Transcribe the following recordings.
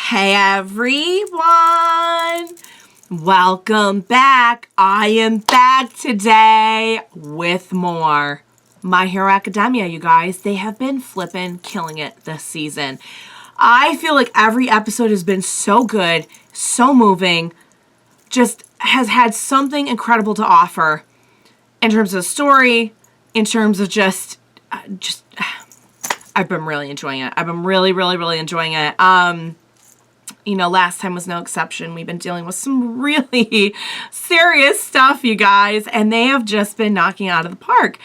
Hey everyone! Welcome back. I am back today with more My Hero Academia, you guys. They have been flippin' killing it this season. I feel like every episode has been so good, so moving, just has had something incredible to offer in terms of story, in terms of just I've been really enjoying it. I've been really enjoying it. You know, last time was no exception. We've been dealing with some really serious stuff, you guys, and they have just been knocking out of the park.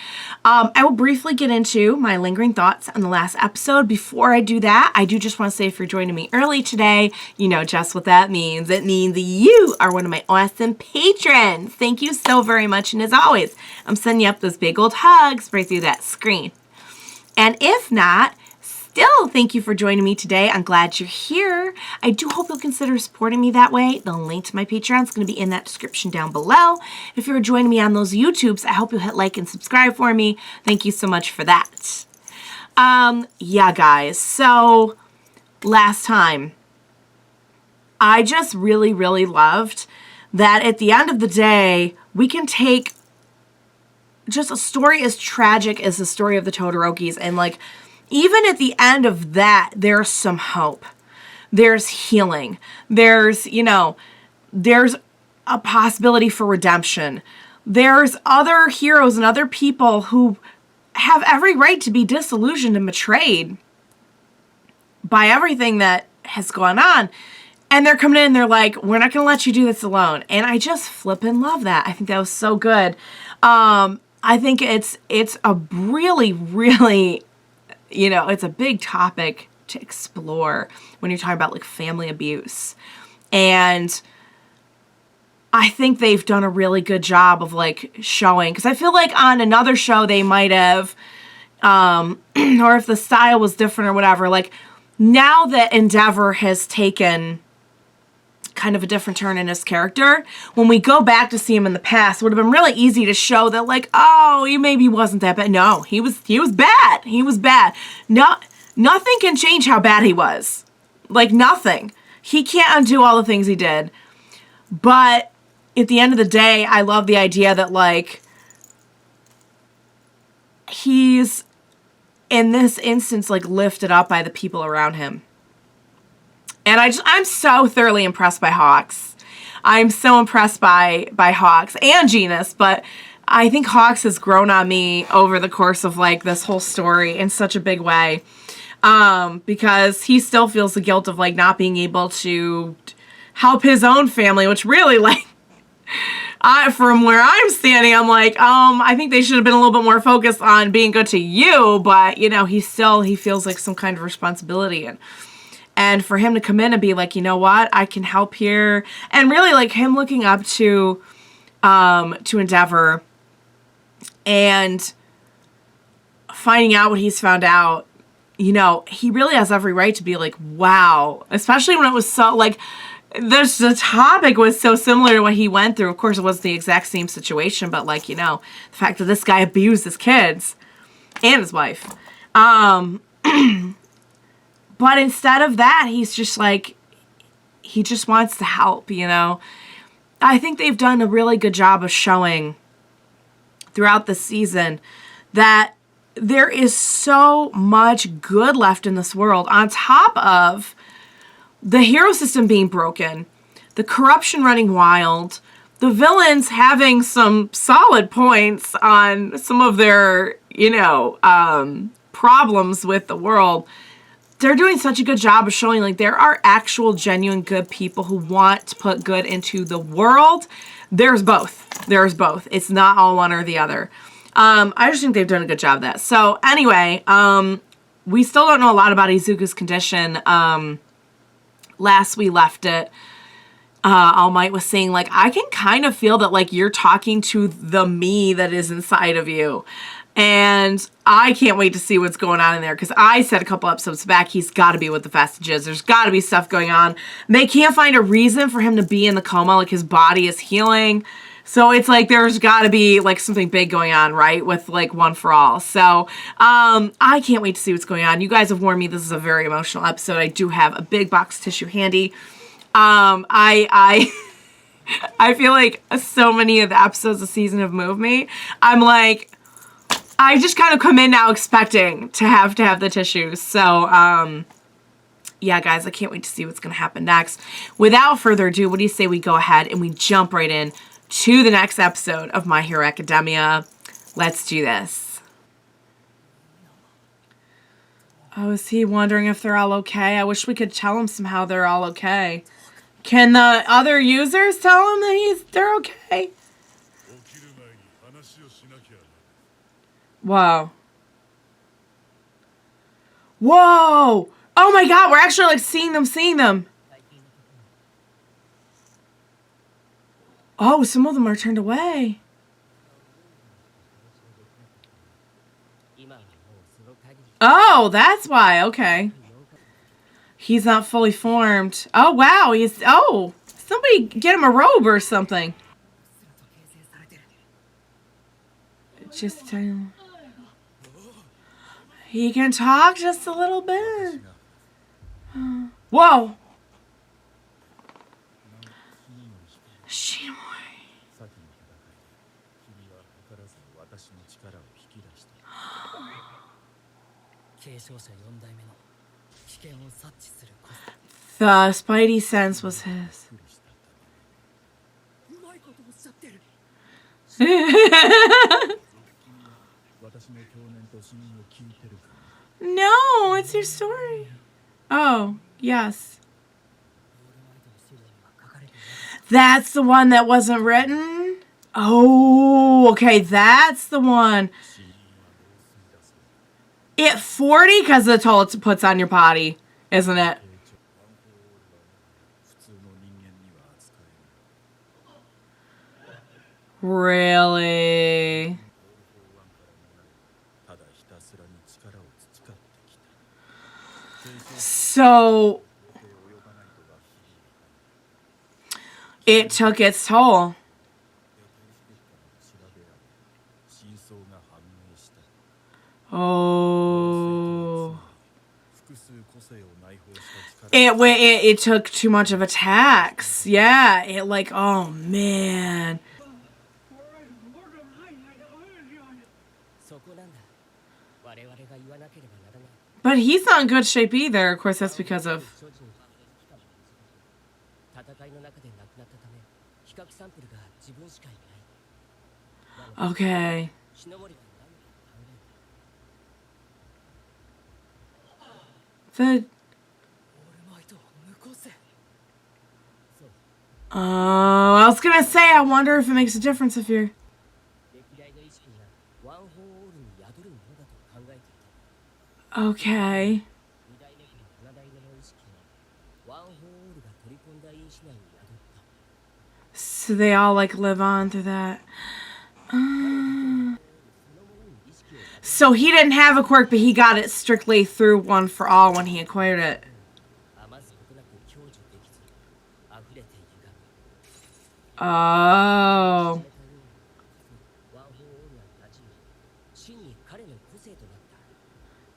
I will briefly get into my lingering thoughts on the last episode. Before I do that, I do just want to say if you're joining me early today, you know just what that means. It means you are one of my awesome patrons. Thank you so very much, and as always, I'm sending you up those big old hugs right through that screen. And if not, still, thank you for joining me today. I'm glad you're here. I do hope you'll consider supporting me that way. The link to my Patreon is going to be in that description down below. If you're joining me on those YouTubes, I hope you'll hit like and subscribe for me. Thank you so much for that. Yeah, guys. So, last time, I just really loved that at the end of the day, we can take just a story as tragic as the story of the Todorokis and like, even at the end of that, there's some hope. There's healing. There's, you know, there's a possibility for redemption. There's other heroes and other people who have every right to be disillusioned and betrayed by everything that has gone on. And they're coming in and they're like, we're not going to let you do this alone. And I just flippin' love that. I think that was so good. I think it's a really you know, it's a big topic to explore when you're talking about like family abuse. And I think they've done a really good job of like showing, because I feel like on another show they might have, or if the style was different or whatever, like now that Endeavor has taken kind of a different turn in his character, when we go back to see him in the past, it would have been really easy to show that like, oh, he maybe wasn't that bad. No, he was bad. He was bad. Nothing can change how bad he was. Like nothing. He can't undo all the things he did. But at the end of the day, I love the idea that like he's in this instance like lifted up by the people around him. And I'm so thoroughly impressed by Hawks. I'm so impressed by Hawks and Jeanist, but I think Hawks has grown on me over the course of like this whole story in such a big way. Because he still feels the guilt of like not being able to help his own family, which really like, from where I'm standing, I'm like, I think they should have been a little bit more focused on being good to you, but you know, he feels like some kind of responsibility and for him to come in and be like, you know what, I can help here. And really like him looking up to Endeavor and finding out what he's found out, you know, he really has every right to be like, wow. Especially when it was so like, the topic was so similar to what he went through. Of course, it wasn't the exact same situation, but like, you know, the fact that this guy abused his kids and his wife. But instead of that, he's just like, he just wants to help, you know. I think they've done a really good job of showing throughout the season that there is so much good left in this world on top of the hero system being broken, the corruption running wild, the villains having some solid points on some of their, you know, problems with the world. They're doing such a good job of showing like there are actual genuine good people who want to put good into the world. There's both. It's not all one or the other. I just think they've done a good job of that. So anyway, we still don't know a lot about Izuku's condition. Last we left it, All Might was saying like, I can kind of feel that like you're talking to the me that is inside of you. And I can't wait to see what's going on in there, because I said a couple episodes back, he's got to be with the Vestiges. There's got to be stuff going on. They can't find a reason for him to be in the coma, like his body is healing. So it's like there's got to be like something big going on, right? With like One for All. So I can't wait to see what's going on. You guys have warned me this is a very emotional episode. I do have a big box of tissue handy. I I feel like so many of the episodes this season have moved me. I'm like, I just kind of come in now expecting to have the tissues. So yeah, guys, I can't wait to see what's going to happen next. Without further ado, what do you say we go ahead and we jump right in to the next episode of My Hero Academia? Let's do this. Oh, is he wondering if they're all okay? I wish we could tell him somehow they're all okay. Can the other users tell him that they're okay? Whoa. Whoa! Oh my god, we're actually like seeing them. Oh, some of them are turned away. Oh, that's why. Okay. He's not fully formed. Oh, wow. Oh, somebody get him a robe or something. Just he can talk just a little bit. Whoa. The Spidey sense was his. No, it's your story. Oh, yes. That's the one that wasn't written? Oh, okay, that's the one. It 40 because of the toll it puts on your body, isn't it? Really? So it took its toll. Oh. It took too much of a tax. Yeah, it like, oh man. But he's not in good shape either. Of course, that's because of... Okay. I was gonna say, I wonder if it makes a difference if you're... Okay. So they all like live on through that. So he didn't have a quirk, but he got it strictly through One for All when he acquired it. Oh.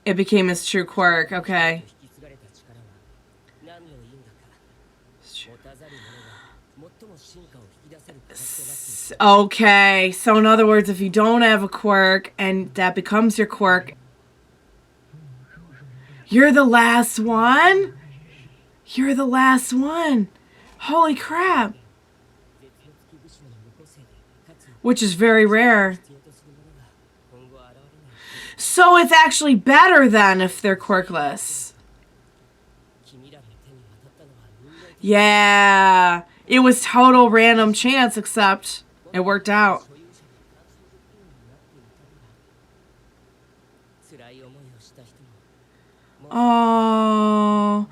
It became his true quirk, okay. Okay, so in other words, if you don't have a quirk and that becomes your quirk, you're the last one? You're the last one. Holy crap. Which is very rare. So it's actually better then if they're quirkless. Yeah. It was total random chance, except it worked out. Oh.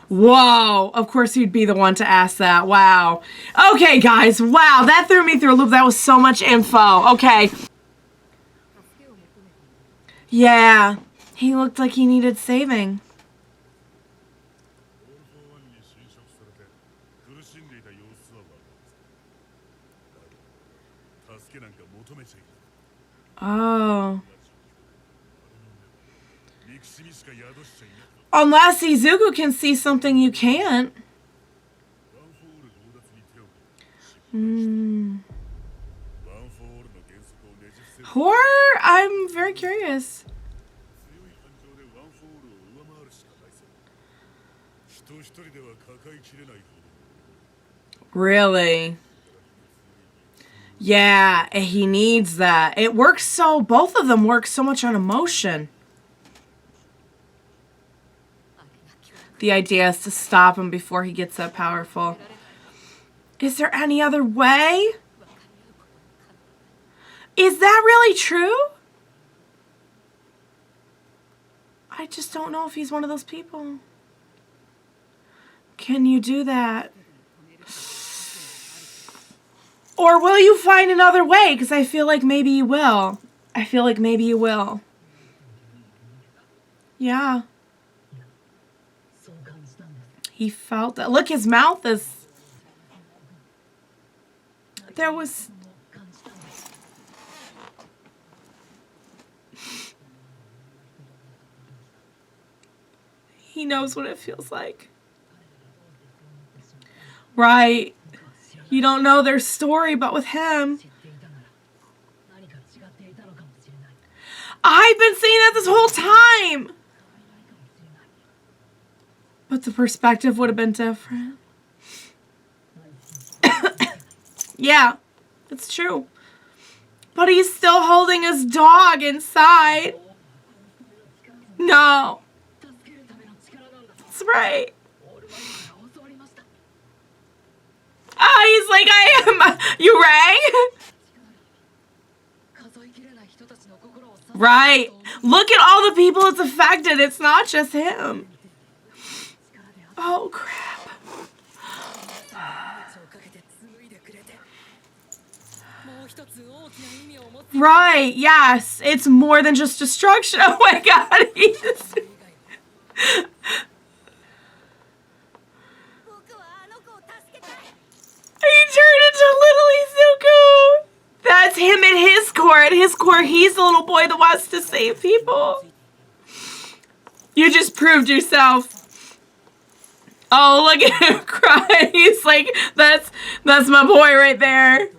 Whoa. Of course you'd be the one to ask that. Wow. Okay, guys. Wow. That threw me through a loop. That was so much info. Okay. Yeah. He looked like he needed saving. Oh. Unless Izuku can see something you can't. Horror? I'm very curious. Really? Yeah, he needs that. It works so, both of them work so much on emotion. The idea is to stop him before he gets that powerful. Is there any other way? Is that really true? I just don't know if he's one of those people. Can you do that? Or will you find another way? Because I feel like maybe you will. I feel like maybe you will. Yeah. He felt that. Look, his mouth is... There was... He knows what it feels like. Right. You don't know their story, but with him... I've been saying that this whole time! But the perspective would have been different. Yeah, it's true. But he's still holding his dog inside. No. That's right. Ah, he's like, I am. You rang? Right. Look at all the people it's affected. It's not just him. Oh, crap. Right, yes. It's more than just destruction. Oh my god. He turned into little Izuku. That's him at his core. At his core, he's the little boy that wants to save people. You just proved yourself. Oh, look at him cry. He's like, that's my boy right there.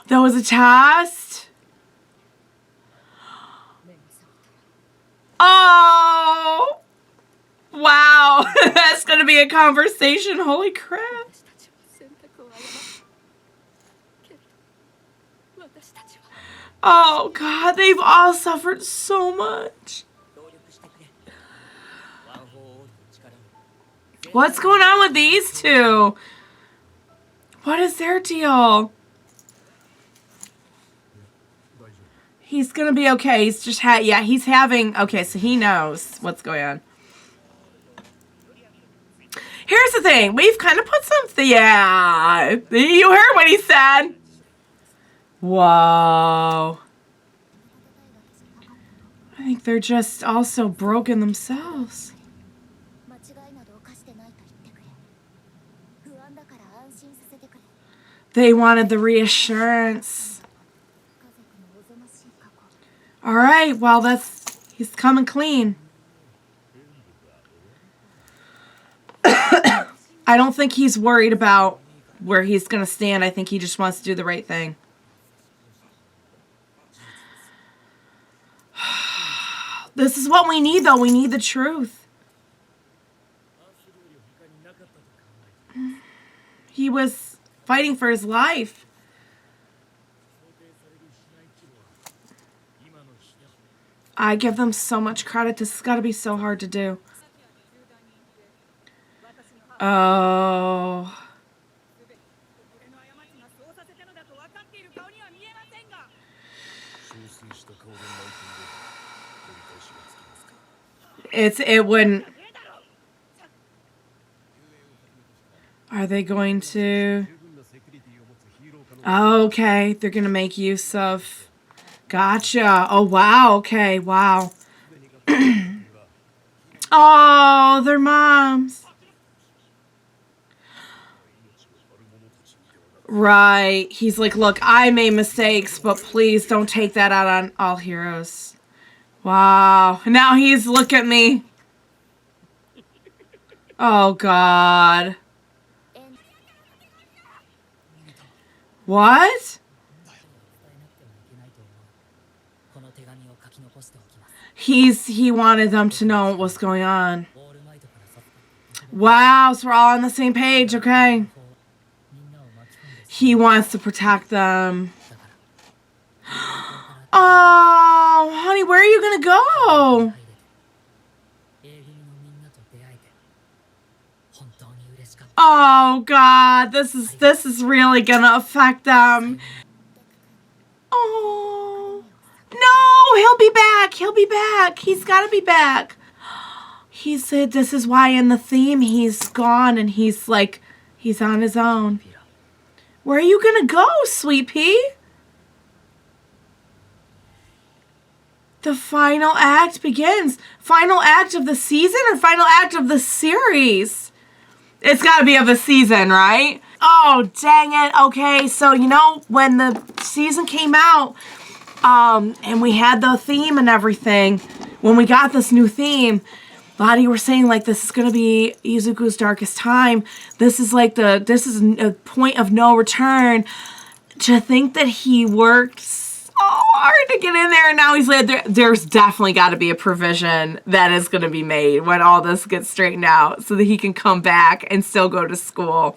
That was a test. Oh. Wow. That's going to be a conversation. Holy crap. Oh, God. They've all suffered so much. What's going on with these two? What is their deal? He's gonna be okay. He's just he's having... Okay, so he knows what's going on. Here's the thing. We've kind of put something... Yeah. You heard what he said. Whoa. I think they're just also broken themselves. They wanted the reassurance. All right, well, he's coming clean. I don't think he's worried about where he's going to stand. I think he just wants to do the right thing. This is what we need, though. We need the truth. He was fighting for his life. I give them so much credit. This has got to be so hard to do. Oh. It wouldn't. Are they going to? Okay, they're going to make use of. Gotcha. Oh, wow. Okay, wow. Oh, their moms. Right. He's like, look, I made mistakes, but please don't take that out on all heroes. Wow. Now he's, look at me. Oh, God. What? He wanted them to know what was going on. Wow, so we're all on the same page, okay. He wants to protect them. Oh, honey, where are you gonna go? Oh God, this is really gonna affect them. Oh no, he'll be back. He'll be back. He's gotta be back. He said this is why in the theme he's gone and he's like he's on his own. Where are you gonna go, sweet pea? The final act begins. Final act of the season or final act of the series? It's got to be of the season, right? Oh, dang it. Okay, so, you know, when the season came out, and we had the theme and everything, when we got this new theme, a lot of you were saying, like, this is going to be Izuku's darkest time. This is a point of no return. To think that he worked so hard to get in there, and now he's like, there's definitely got to be a provision that is going to be made when all this gets straightened out so that he can come back and still go to school.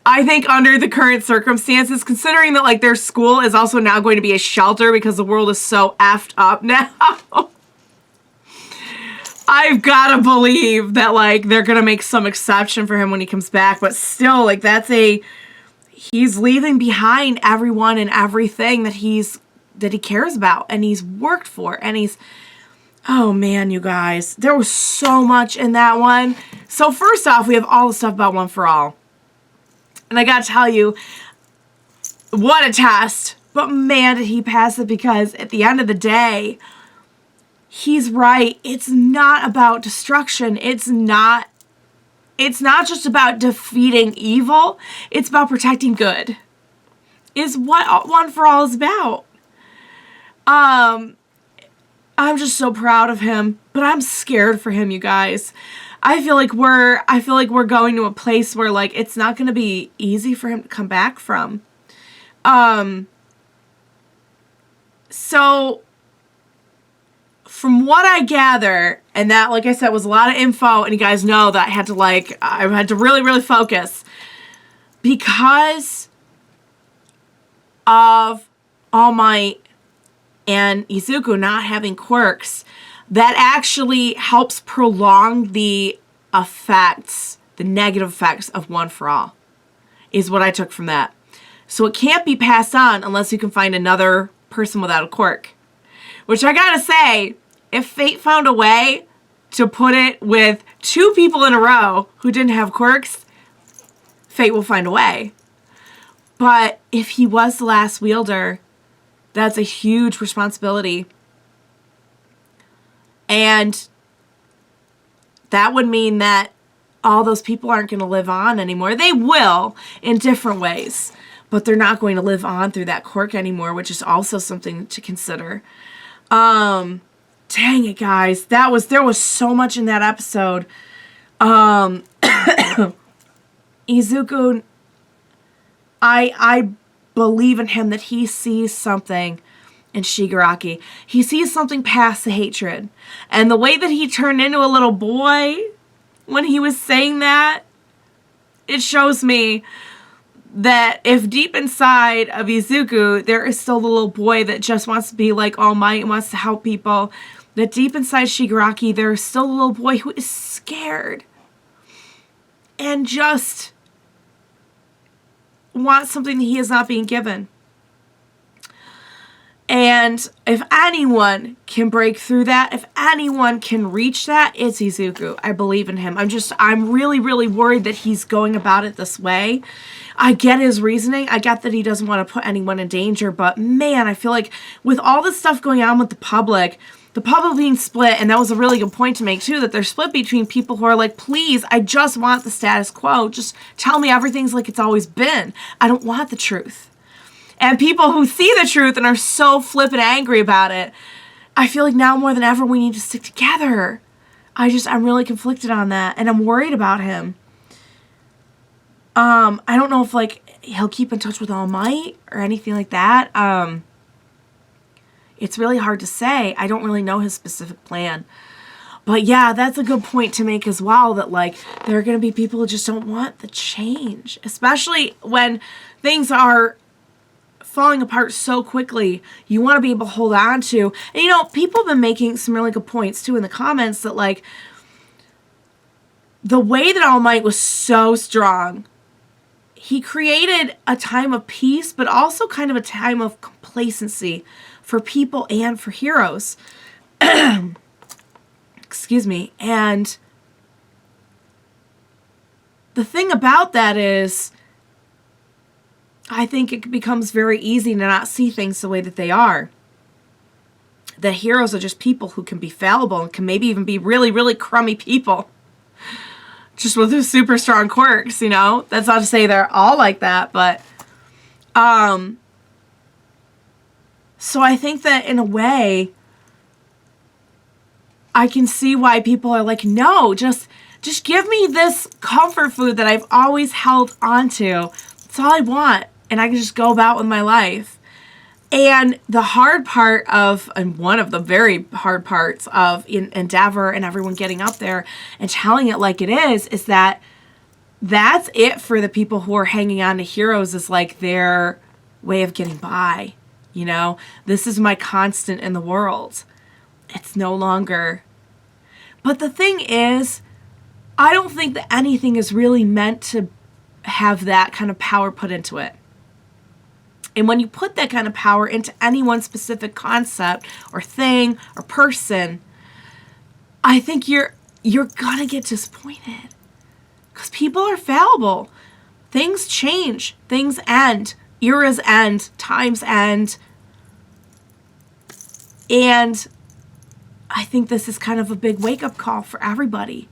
I think under the current circumstances, considering that, like, their school is also now going to be a shelter because the world is so effed up now, I've got to believe that, like, they're going to make some exception for him when he comes back, but still, like, he's leaving behind everyone and everything that he cares about and he's worked for, and oh man, you guys, there was so much in that one. So first off, we have all the stuff about One for All. And I gotta tell you, what a test. But man, did he pass it, because at the end of the day, he's right. It's not about destruction. It's not just about defeating evil. It's about protecting good. Is what One for All is about. I'm just so proud of him, but I'm scared for him, you guys. I feel like we're going to a place where, like, it's not going to be easy for him to come back from. So from what I gather, and that, like I said, was a lot of info, and you guys know that I had to really, really focus, because of All Might and Izuku not having quirks, that actually helps prolong the effects, the negative effects of One for All, is what I took from that. So it can't be passed on unless you can find another person without a quirk. Which I gotta say, if fate found a way to put it with 2 people in a row who didn't have quirks, fate will find a way. But if he was the last wielder, that's a huge responsibility. And that would mean that all those people aren't going to live on anymore. They will in different ways, but they're not going to live on through that quirk anymore, which is also something to consider. Dang it, guys. There was so much in that episode. Izuku, I believe in him that he sees something in Shigaraki. He sees something past the hatred. And the way that he turned into a little boy when he was saying that, it shows me that if deep inside of Izuku, there is still a little boy that just wants to be like All Might and wants to help people, that deep inside Shigaraki, there is still a little boy who is scared and just wants something that he is not being given. And if anyone can break through that, if anyone can reach that, it's Izuku. I believe in him. I'm really, really worried that he's going about it this way. I get his reasoning. I get that he doesn't want to put anyone in danger, but man, I feel like with all this stuff going on with the public, the public being split, and that was a really good point to make too, that they're split between people who are like, please, I just want the status quo. Just tell me everything's like it's always been. I don't want the truth. And people who see the truth and are so flippant angry about it, I feel like now more than ever we need to stick together. I'm really conflicted on that, and I'm worried about him. I don't know if like he'll keep in touch with All Might or anything like that. It's really hard to say. I don't really know his specific plan. But yeah, that's a good point to make as well, that like there are going to be people who just don't want the change, especially when things are falling apart so quickly. You want to be able to hold on to. And you know, people have been making some really good points too in the comments that like the way that All Might was so strong, he created a time of peace, but also kind of a time of complacency for people and for heroes. Excuse me. And the thing about that is, I think it becomes very easy to not see things the way that they are. The heroes are just people who can be fallible and can maybe even be really, really crummy people. Just with their super strong quirks, you know? That's not to say they're all like that, but... So I think that in a way, I can see why people are like, no, just give me this comfort food that I've always held onto. That's all I want. And I can just go about with my life. And the hard part of, and one of the very hard parts of Endeavor and everyone getting up there and telling it like it is that that's it for the people who are hanging on to heroes, is like their way of getting by. You know, this is my constant in the world. It's no longer. But the thing is, I don't think that anything is really meant to have that kind of power put into it. And when you put that kind of power into any one specific concept or thing or person, I think you're gonna get disappointed. Because people are fallible. Things change. Things end. Eras end. Times end. And I think this is kind of a big wake-up call for everybody.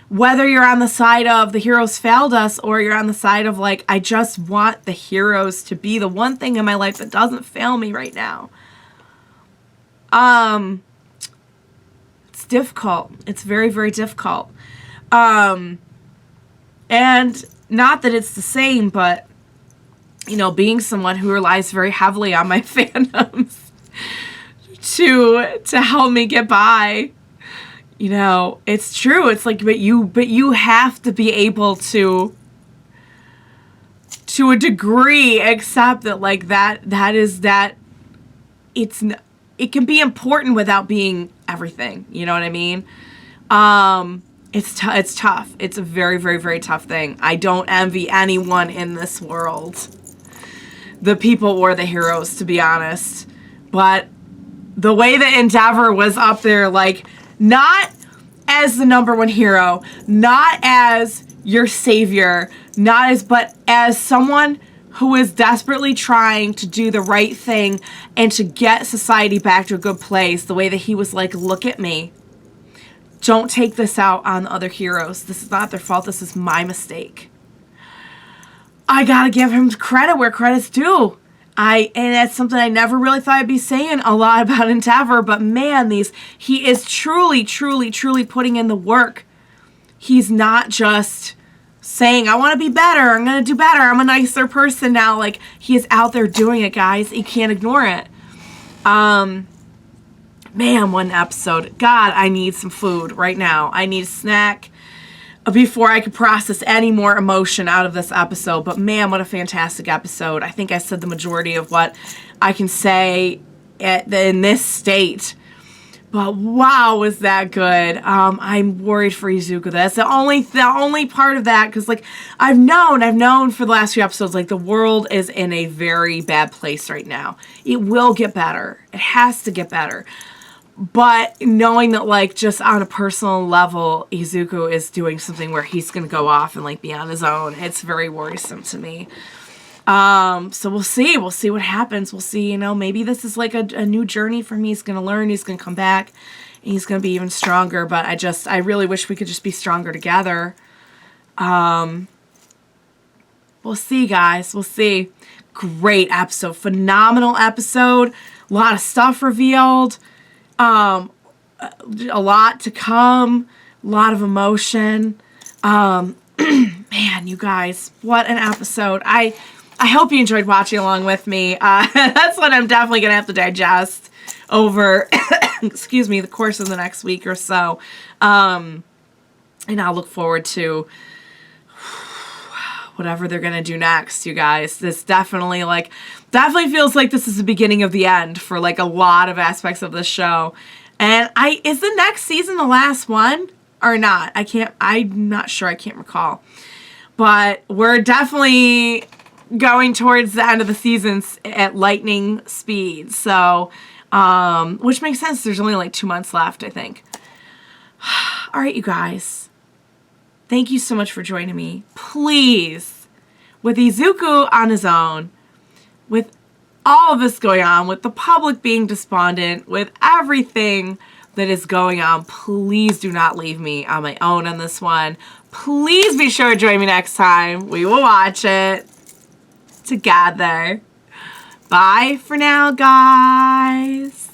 Whether you're on the side of the heroes failed us, or you're on the side of like, I just want the heroes to be the one thing in my life that doesn't fail me right now. It's difficult. It's very, very difficult. And not that it's the same, but, you know, being someone who relies very heavily on my fandoms to help me get by, you know, it's true. It's like, but you have to be able to a degree accept that like that it can be important without being everything. You know what I mean? It's tough. It's a very, very, very tough thing. I don't envy anyone in this world, the people or the heroes, to be honest. But the way that Endeavor was up there, like, not as the number one hero, not as your savior, but as someone who is desperately trying to do the right thing and to get society back to a good place, the way that he was like, look at me. Don't take this out on the other heroes. This is not their fault. This is my mistake. I gotta give him credit where credit's due. And that's something I never really thought I'd be saying a lot about Endeavor, but man, he is truly, truly, truly putting in the work. He's not just saying, I want to be better, I'm going to do better, I'm a nicer person now. Like, he is out there doing it, guys. You can't ignore it. Man, one episode. God, I need some food right now. I need a snack before I could process any more emotion out of this episode. But man, what a fantastic episode. I think I said the majority of what I can say in this state. But wow, was that good. I'm worried for Izuku. That's the only part of that, because like I've known for the last few episodes, like the world is in a very bad place right now. It will get better. It has to get better. But knowing that, like, just on a personal level, Izuku is doing something where he's going to go off and, like, be on his own, it's very worrisome to me. So we'll see. We'll see what happens. We'll see, you know, maybe this is like a new journey for me. He's going to learn. He's going to come back. And he's going to be even stronger. But I really wish we could just be stronger together. We'll see, guys. We'll see. Great episode. Phenomenal episode. A lot of stuff revealed. A lot to come. A lot of emotion. Man, you guys, what an episode. I hope you enjoyed watching along with me. That's what I'm definitely going to have to digest over, excuse me, the course of the next week or so. And I'll look forward to whatever they're going to do next, you guys. This definitely feels like this is the beginning of the end for like a lot of aspects of this show. And is the next season the last one or not? I'm not sure. I can't recall. But we're definitely going towards the end of the seasons at lightning speed. So, which makes sense. There's only like 2 months left, I think. All right, you guys. Thank you so much for joining me. Please, with Izuku on his own, with all of this going on, with the public being despondent, with everything that is going on, please do not leave me on my own on this one. Please be sure to join me next time. We will watch it together. Bye for now, guys.